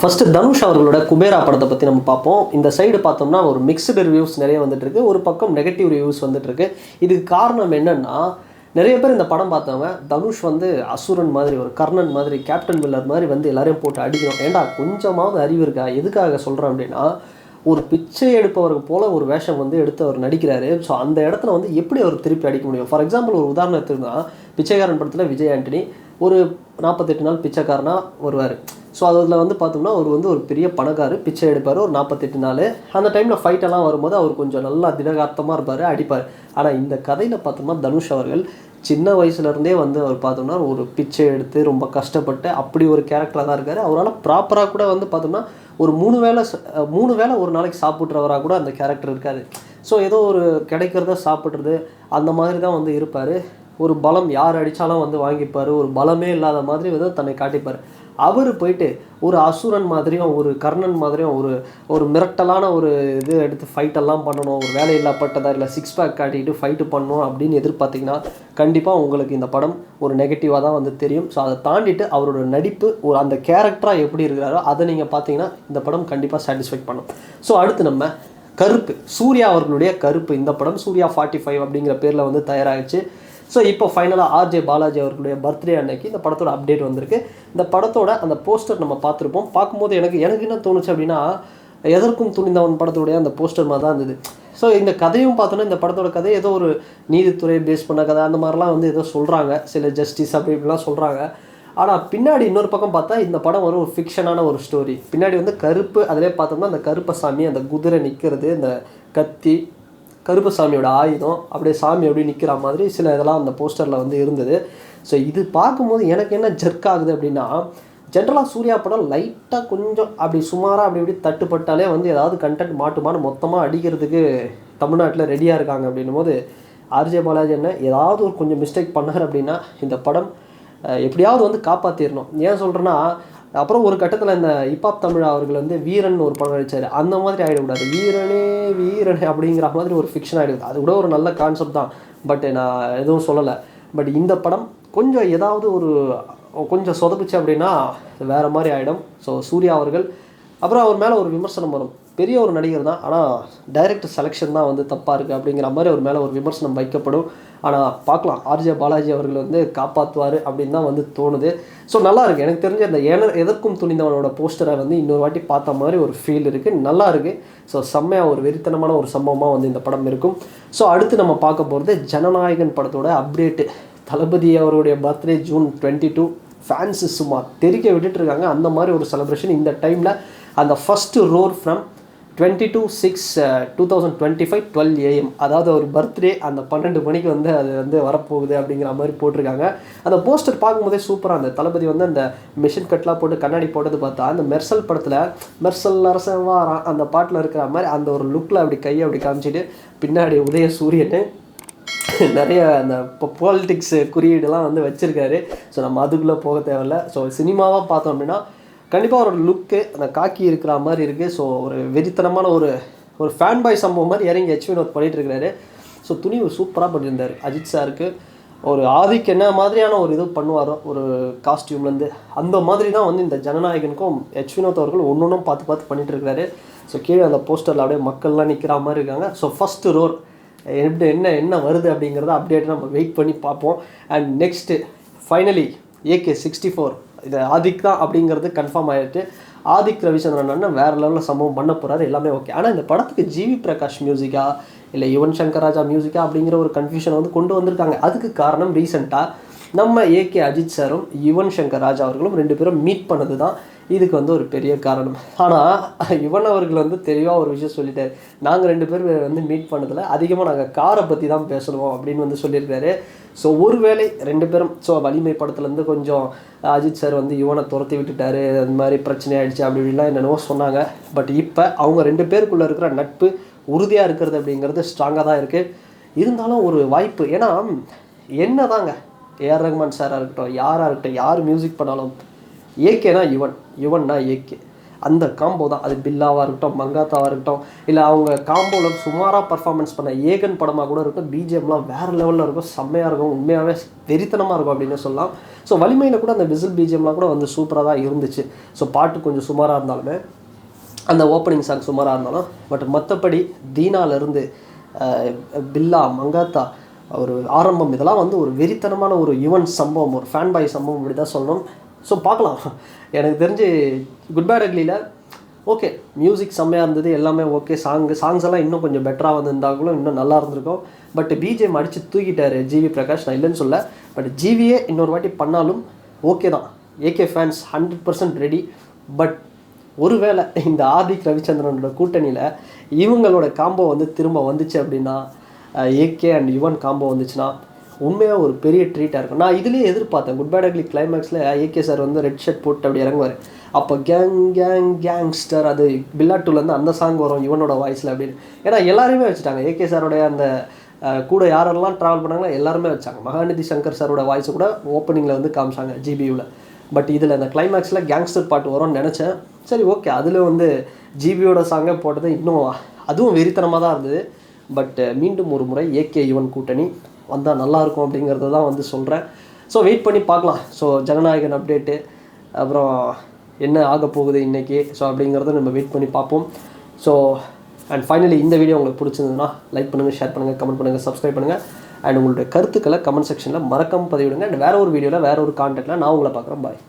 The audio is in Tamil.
ஃபஸ்ட்டு தனுஷ் அவர்களோட குபேரா படத்தை பற்றி நம்ம பார்ப்போம். இந்த சைடு பார்த்தோம்னா ஒரு மிக்ஸ்டு ரிவ்யூஸ் நிறைய வந்துட்டுருக்கு, ஒரு பக்கம் நெகட்டிவ் ரிவ்யூஸ் வந்துட்டுருக்கு. இதுக்கு காரணம் என்னென்னா, நிறைய பேர் இந்த படம் பார்த்தவங்க தனுஷ் வந்து அசுரன் மாதிரி, ஒரு கர்ணன் மாதிரி, கேப்டன் மில்லர் மாதிரி வந்து எல்லாரையும் போட்டு அடிக்கணும். ஏண்டா கொஞ்சமாவது அறிவு இருக்கா? எதுக்காக சொல்கிறேன் அப்படின்னா, ஒரு பிச்சை எடுப்பவருக்கு போல் ஒரு வேஷம் வந்து எடுத்து அவர் நடிக்கிறாரு. ஸோ அந்த இடத்துல வந்து எப்படி அவர் திருப்பி அடிக்க முடியும்? ஃபார் எக்ஸாம்பிள் ஒரு உதாரணத்துக்கு தான், பிச்சைக்காரன் படத்தில் விஜய் ஆண்டனி ஒரு 48 நாள் பிச்சைக்காரனாக வருவார். ஸோ அதில் வந்து பார்த்தோம்னா அவர் வந்து ஒரு பெரிய பணக்காரர், பிச்சை எடுப்பார் ஒரு 48 நாள். அந்த டைமில் ஃபைட்டெல்லாம் வரும்போது அவர் கொஞ்சம் நல்லா திடகார்த்தமாக இருப்பார், அடிப்பார். ஆனால் இந்த கதையில் பார்த்தோம்னா தனுஷ் அவர்கள் சின்ன வயசுலேருந்தே வந்து அவர் பார்த்தோம்னா ஒரு பிச்சை எடுத்து ரொம்ப கஷ்டப்பட்டு அப்படி ஒரு கேரக்டராக தான் இருக்கார். அவரால் ப்ராப்பராக கூட வந்து பார்த்தோம்னா ஒரு 3 வேளை ஒரு நாளைக்கு சாப்பிட்றவராக கூட அந்த கேரக்டர் இருக்காது. ஸோ ஏதோ ஒரு கிடைக்கிறத சாப்பிட்றது அந்த மாதிரி தான் வந்து இருப்பார். ஒரு பலம் யார் அடித்தாலும் வந்து வாங்கிப்பார், ஒரு பலமே இல்லாத மாதிரி வந்து தன்னை காட்டிப்பார். அவர் போயிட்டு ஒரு அசுரன் மாதிரியும் ஒரு கர்ணன் மாதிரியும் ஒரு மிரட்டலான ஒரு இது எடுத்து ஃபைட்டெல்லாம் பண்ணணும், ஒரு வேலையில்லா பட்டதா இல்லை சிக்ஸ் பேக் காட்டிக்கிட்டு ஃபைட்டு பண்ணணும் அப்படின்னு எதிர்பார்த்திங்கன்னா கண்டிப்பாக உங்களுக்கு இந்த படம் ஒரு நெகட்டிவாக தான் வந்து தெரியும். ஸோ அதை தாண்டிட்டு அவரோட நடிப்பு ஒரு அந்த கேரக்டராக எப்படி இருக்கிறாரோ அதை நீங்கள் பார்த்தீங்கன்னா இந்த படம் கண்டிப்பாக சாட்டிஸ்ஃபை பண்ணும். ஸோ அடுத்து நம்ம கருப்பு, சூர்யா அவர்களுடைய கருப்பு. இந்த படம் சூர்யா 45 அப்படிங்கிற பேரில் வந்து தயாராகிடுச்சு. ஸோ இப்போ ஃபைனலாக ஆர்ஜே பாலாஜி அவர்களுடைய பர்த்டே அன்னைக்கு இந்த படத்தோட அப்டேட் வந்திருக்கு. இந்த படத்தோட அந்த போஸ்டர் நம்ம பார்த்துருப்போம். பார்க்கும்போது எனக்கு என்ன தோணுச்சு அப்படின்னா, எதற்கும் துணிந்தவன் படத்துடைய அந்த போஸ்டர் மாதிரி தான் இருந்தது. ஸோ இந்த கதையும் பார்த்தோன்னா இந்த படத்தோட கதை ஏதோ ஒரு நீதித்துறை பேஸ் பண்ண கதை அந்த மாதிரிலாம் வந்து ஏதோ சொல்கிறாங்க, சில ஜஸ்டிஸ் அப்படி இப்படிலாம் சொல்கிறாங்க. ஆனால் பின்னாடி இன்னொரு பக்கம் பார்த்தா இந்த படம் ஒரு ஃபிக்ஷனான ஒரு ஸ்டோரி. பின்னாடி வந்து கருப்பு, அதிலே பார்த்தோம்னா அந்த கருப்பசாமி, அந்த குதிரை நிற்கிறது, இந்த கத்தி, கருப்பசாமியோட ஆயுதம், அப்படியே சாமி அப்படி நிற்கிற மாதிரி சில இதெல்லாம் அந்த போஸ்டரில் வந்து இருந்தது. ஸோ இது பார்க்கும்போது எனக்கு என்ன ஜர்க் ஆகுது அப்படின்னா, ஜென்ரலாக சூர்யா படம் லைட்டாக கொஞ்சம் அப்படி சுமாராக அப்படி இப்படி தட்டுப்பட்டாலே வந்து ஏதாவது கண்டென்ட் மாட்டுமான்னு மொத்தமாக அடிக்கிறதுக்கு தமிழ்நாட்டில் ரெடியாக இருக்காங்க. அப்படின்னும் போது ஆர்ஜே பாலாஜி என்ன ஏதாவது ஒரு கொஞ்சம் மிஸ்டேக் பண்ணார் அப்படின்னா இந்த படம் எப்படியாவது வந்து காப்பாற்றிடணும். ஏன் சொல்கிறேன்னா, அப்புறம் ஒரு கட்டத்தில் இந்த ஹிப்ஹாப் தமிழ் அவர்கள் வந்து வீரன் ஒரு படம் நடித்தார், அந்த மாதிரி ஆகிடக்கூடாது. வீரனே வீரனே அப்படிங்கிற மாதிரி ஒரு ஃபிக்ஷன் ஆகிடுது. அது கூட ஒரு நல்ல கான்செப்ட் தான், பட் நான் எதுவும் சொல்லலை. பட் இந்த படம் கொஞ்சம் ஏதாவது கொஞ்சம் சொதப்பிச்சு அப்படின்னா வேறு மாதிரி ஆகிடும். ஸோ சூர்யா அவர்கள் அப்புறம் அவர் மேலே ஒரு விமர்சனம் வரும். பெரிய ஒரு நடிகர் தான், ஆனால் டைரக்டர் செலெக்ஷன் தான் வந்து தப்பாக இருக்குது அப்படிங்கிற மாதிரி அவர் மேலே ஒரு விமர்சனம் வைக்கப்படும். ஆனால் பார்க்கலாம், ஆர்ஜே பாலாஜி அவர்கள் வந்து காப்பாற்றுவார் அப்படின்னு தான் வந்து தோணுது. ஸோ நல்லாயிருக்கு. எனக்கு தெரிஞ்ச அந்த எதற்கும் துணிந்தவனோட போஸ்டரை வந்து இன்னொரு வாட்டி பார்த்த மாதிரி ஒரு ஃபீல் இருக்குது, நல்லா இருக்குது. ஸோ செம்மையாக ஒரு வெறித்தனமான ஒரு சம்பவமாக வந்து இந்த படம் இருக்கும். ஸோ அடுத்து நம்ம பார்க்க போகிறது ஜனநாயகன் படத்தோட அப்டேட்டு. தளபதி அவருடைய பர்த்டே June 22. ஃபேன்ஸு சும்மா தெரிக்க விட்டுட்டுருக்காங்க. அந்த மாதிரி ஒரு செலிப்ரேஷன் இந்த டைமில். அந்த ஃபஸ்ட்டு ரோர் ஃப்ரம் 22/6/2025 12 AM, அதாவது ஒரு பர்த்டே அந்த 12 மணிக்கு வந்து அது வந்து வரப்போகுது அப்படிங்கிற மாதிரி போட்டிருக்காங்க. அந்த போஸ்டர் பார்க்கும்போதே சூப்பராக அந்த தளபதி வந்து அந்த மிஷின் கட்லாம் போட்டு கண்ணாடி போட்டது பார்த்தா அந்த மெர்சல் படத்தில் மெர்சல் அரசவாரான் அந்த பாட்டில் இருக்கிற மாதிரி அந்த ஒரு லுக்கில் அப்படி கையை அப்படி காமிச்சிட்டு பின்னாடி உதய சூரியன் நிறைய அந்த இப்போ பாலிட்டிக்ஸ் குறியீடுலாம் வந்து வச்சுருக்காரு. ஸோ நம்ம அதுக்குள்ளே போக தேவையில்லை. ஸோ சினிமாவாக பார்த்தோம் அப்படின்னா கண்டிப்பாக அவரோட லுக்கு அந்த காக்கி இருக்கிற மாதிரி இருக்குது. ஸோ ஒரு வெறித்தனமான ஒரு ஃபேன் பாய் சம்பவம் மாதிரி இறங்கி வினோத் பண்ணிகிட்டு இருக்கிறாரு. ஸோ துணிவு சூப்பராக பண்ணியிருந்தார். அஜித் சாருக்கு ஒரு ஆதிக்கு என்ன மாதிரியான ஒரு இது பண்ணுவாரோ ஒரு காஸ்டியூம்லேருந்து அந்த மாதிரி தான் வந்து இந்த ஜனநாயகனுக்கும் வினோத் அவர்கள் ஒன்றும் பார்த்து பண்ணிகிட்டு இருக்கிறாரு. ஸோ கீழே அந்த போஸ்டரில் அப்படியே மக்கள்லாம் நிற்கிற மாதிரி இருக்காங்க. ஸோ ஃபஸ்ட்டு ரோர் எப்படி என்ன வருது அப்படிங்கிறத அப்டேட் நம்ம வெயிட் பண்ணி பார்ப்போம். அண்ட் நெக்ஸ்ட்டு ஃபைனலி AK64 இது ஆதிக் தான் அப்படிங்கிறது கன்ஃபார்ம் ஆகிடுச்சு. ஆதிக் ரவிச்சந்திரன் அண்ணன் வேறு லெவலில் சம்பவம் பண்ண போகிறாரு, எல்லாமே ஓகே. ஆனால் இந்த படத்துக்கு ஜிவி பிரகாஷ் மியூசிக்கா இல்லை யுவன் சங்கர் ராஜா மியூசிக்கா அப்படிங்கிற ஒரு கன்ஃபியூஷன் வந்து கொண்டு வந்திருக்காங்க. அதுக்கு காரணம் ரீசெண்டாக நம்ம AK அஜித் சாரும் யுவன் சங்கர் ராஜா அவர்களும் 2 பேரும் மீட் பண்ணது தான் இதுக்கு வந்து ஒரு பெரிய காரணம். ஆனால் யுவன் அவர்கள் வந்து தெளிவாக ஒரு விஷயம் சொல்லிட்டார், நாங்கள் 2 பேர் வந்து மீட் பண்ணதில் அதிகமாக நாங்கள் காரை பற்றி தான் பேசணும் அப்படின்னு வந்து சொல்லியிருக்காரு. ஸோ ஒருவேளை 2 பேரும் ஸோ வலிமை படத்துலேருந்து கொஞ்சம் அஜித் சார் வந்து யுவனை துரத்தி விட்டுட்டார், அந்த மாதிரி பிரச்சனை ஆகிடுச்சு அப்படி இப்படிலாம் என்னென்னவோ சொன்னாங்க. பட் இப்போ அவங்க 2 பேருக்குள்ளே இருக்கிற நட்பு உறுதியாக இருக்கிறது அப்படிங்கிறது ஸ்ட்ராங்காக தான் இருக்குது. இருந்தாலும் ஒரு வாய்ப்பு, ஏன்னா என்ன தாங்க ஏஆர் ரஹ்மான் சாராக இருக்கட்டும், யாராக இருக்கட்டும், யார் மியூசிக் பண்ணாலும் ஏகேனா யுவன்னா ஏகே. அந்த காம்போ தான். அது பில்லாவாக இருக்கட்டும், மங்காத்தாவாக இருக்கட்டும், இல்லை அவங்க காம்போவில் சுமாராக பர்ஃபார்மன்ஸ் பண்ண ஏகன் படமாக கூட இருக்கும். பிஜிஎம்லாம் வேறு லெவலில் இருக்கும், செம்மையாக இருக்கும், உண்மையாகவே வெறித்தனமாக இருக்கும் அப்படின்னு சொல்லலாம். ஸோ வலிமையில் கூட அந்த விசில் பிஜிஎம்லாம் கூட வந்து சூப்பராக தான் இருந்துச்சு. ஸோ பாட்டு கொஞ்சம் சுமாராக இருந்தாலுமே, அந்த ஓப்பனிங் சாங் சுமாராக இருந்தாலும், பட் மற்றபடி தீனாலேருந்து பில்லா, மங்காத்தா, ஒரு ஆரம்பம், இதெல்லாம் வந்து ஒரு வெறித்தனமான ஒரு ஈவெண்ட் சம்பவம், ஒரு ஃபேன் பாய் சம்பவம் அப்படி தான் சொல்லணும். ஸோ பார்க்கலாம். எனக்கு தெரிஞ்சு குட் பேட் அக்லியில் ஓகே, மியூசிக் செம்மையாக இருந்தது, எல்லாமே ஓகே. சாங்ஸ் எல்லாம் இன்னும் கொஞ்சம் பெட்டராக வந்திருந்தாங்களும் இன்னும் நல்லா இருந்திருக்கும். பட் பிஜிஎம் அடித்து தூக்கிட்டார் ஜிவி பிரகாஷ், நான் இல்லைன்னு சொல்ல. பட் ஜிவியே இன்னொரு வாட்டி பண்ணாலும் ஓகே தான். AK fans 100% ready. பட் ஒருவேளை இந்த ஆதிக் ரவிச்சந்திரனோட கூட்டணியில் இவங்களோட காம்போ வந்து திரும்ப வந்துச்சு அப்படின்னா, ஏகே அண்ட் யுவன் காம்போ வந்துச்சுன்னா உண்மையாக ஒரு பெரிய ட்ரீட்டாக இருக்கும். நான் இதுலேயே எதிர்பார்த்தேன். குட் பேட் அக்லி கிளைமேக்ஸில் ஏகே சார் வந்து ரெட் ஷர்ட் போட்டு அப்படி இறங்குவார். அப்போ கேங்ஸ்டர், அது பில்லாட்டூலேருந்து அந்த சாங் வரும் யுவனோட வாய்ஸில் அப்படின்னு. ஏன்னா எல்லாருமே வச்சுட்டாங்க. ஏகே சாரோடைய அந்த கூட யாரெல்லாம் ட்ராவல் பண்ணாங்களோ எல்லாருமே வச்சாங்க. மகாநிதி சங்கர் சாரோட வாய்ஸை கூட ஓப்பனிங்கில் வந்து காமிச்சாங்க ஜிபியூவில். பட் இதில் அந்த கிளைமேக்ஸில் கேங்ஸ்டர் பாட்டு வரும்னு நினச்சேன். சரி ஓகே, அதில் வந்து ஜிபியோட சாங்கை போட்டது இன்னும் அதுவும் வெறித்தனமாக தான் இருந்தது. பட் மீண்டும் ஒரு முறை ஏகே யுவன் கூட்டணி வந்தால் நல்லாயிருக்கும் அப்படிங்கிறத தான் வந்து சொல்கிறேன். ஸோ வெயிட் பண்ணி பார்க்கலாம். ஸோ ஜனநாயகன் அப்டேட்டு, அப்புறம் என்ன ஆக போகுது இன்றைக்கி, ஸோ அப்படிங்கிறத நம்ம வெயிட் பண்ணி பார்ப்போம். ஸோ அண்ட் ஃபைனலி இந்த வீடியோ உங்களுக்கு பிடிச்சிருந்ததுன்னா லைக் பண்ணுங்கள், ஷேர் பண்ணுங்கள், கமெண்ட் பண்ணுங்கள், சப்ஸ்கிரைப் பண்ணுங்கள். அண்ட் உங்களுடைய கருத்துக்களை கமெண்ட் செக்ஷனில் மறக்காமல் பதிவிடுங்க. அண்ட் வேறு ஒரு வீடியோவில் வேறு ஒரு கான்டெக்ட்டில் நான் உங்களை பார்க்குறேன். பாய்.